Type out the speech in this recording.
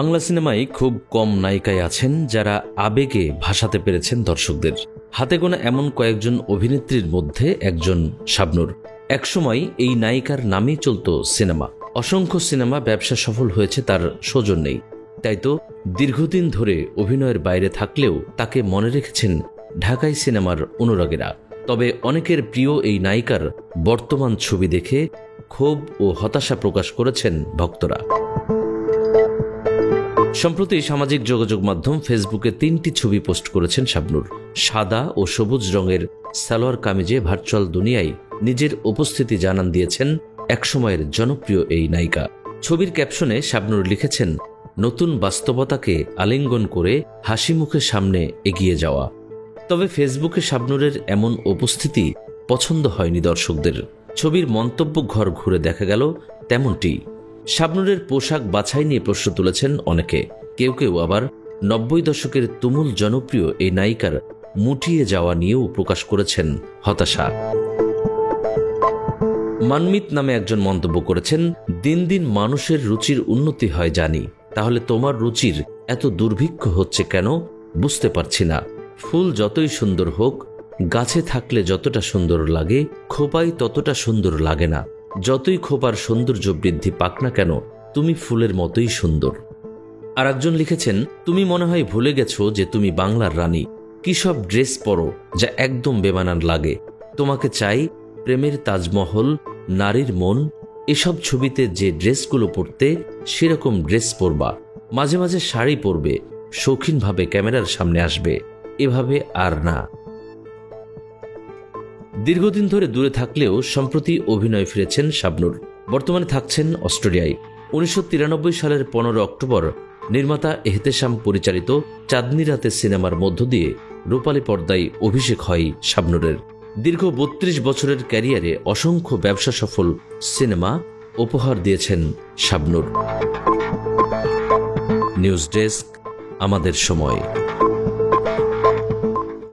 বাংলা সিনেমায় খুব কম নায়িকাই আছেন যারা আবেগে ভাসাতে পেরেছেন দর্শকদের। হাতে গোনা এমন কয়েকজন অভিনেত্রীর মধ্যে একজন শাবনূর। একসময় এই নায়িকার নামেই চলত সিনেমা। অসংখ্য সিনেমা ব্যবসা সফল হয়েছে তার সৌজন্যেই। তাই তো দীর্ঘদিন ধরে অভিনয়ের বাইরে থাকলেও তাকে মনে রেখেছেন ঢাকাই সিনেমার অনুরাগীরা। তবে অনেকের প্রিয় এই নায়িকার বর্তমান ছবি দেখে ক্ষোভ ও হতাশা প্রকাশ করেছেন ভক্তরা। সম্প্রতি সামাজিক যোগাযোগ মাধ্যম ফেসবুকে 3টি ছবি পোস্ট করেছেন শাবনূর। সাদা ও সবুজ রঙের সালোয়ার কামিজে ভার্চুয়াল দুনিয়ায় নিজের উপস্থিতি জানান দিয়েছেন একসময়ের জনপ্রিয় এই নায়িকা। ছবির ক্যাপশনে শাবনূর লিখেছেন, নতুন বাস্তবতাকে আলিঙ্গন করে হাসি মুখে সামনে এগিয়ে যাওয়া। তবে ফেসবুকে শাবনূরের এমন উপস্থিতি পছন্দ হয়নি দর্শকদের। ছবির মন্তব্য ঘর ঘুরে দেখা গেল তেমনটি। শাবনূরের পোশাক বাছাই নিয়ে প্রশ্ন তুলেছেন অনেকে। কেউ কেউ আবার 90 দশকের তুমুল জনপ্রিয় এই নায়িকার মুটিয়ে যাওয়া নিয়েও প্রকাশ করেছেন হতাশা। মানমিত নামে একজন মন্তব্য করেছেন, দিন দিন মানুষের রুচির উন্নতি হয় জানি, তাহলে তোমার রুচির এত দুর্ভিক্ষ হচ্ছে কেন বুঝতে পারছি না। ফুল যতই সুন্দর হোক, গাছে থাকলে যতটা সুন্দর লাগে খোপায় ততটা সুন্দর লাগে না। যতই খোপার সৌন্দর্য বৃদ্ধি পাক না কেন, তুমি ফুলের মতোই সুন্দর। আর একজন লিখেছেন, তুমি মনে হয় ভুলে গেছো যে তুমি বাংলার রানী। কি সব ড্রেস পরো যা একদম বেমানান লাগে। তোমাকে চাই প্রেমের তাজমহল, নারীর মন। এসব ছবিতে যে ড্রেসগুলো পরতে সেরকম ড্রেস পরবা। মাঝে মাঝে শাড়ি পরবে, শৌখিনভাবে ক্যামেরার সামনে আসবে, এভাবে আর না। দীর্ঘদিন ধরে দূরে থাকলেও সম্প্রতি অভিনয় ফিরেছেন শাবনূর। বর্তমানে থাকছেন অস্ট্রেলিয়ায়। 1993 সালের 15 অক্টোবর নির্মাতা এহতেশাম পরিচালিত চাঁদনি রাতে সিনেমার মধ্য দিয়ে রূপালী পর্দায় অভিষেক হয় শাবনূরের। দীর্ঘ 32 বছরের ক্যারিয়ারে অসংখ্য ব্যবসা সফল সিনেমা উপহার দিয়েছেন শাবনূর। নিউজ ডেস্ক, আমাদের সময়।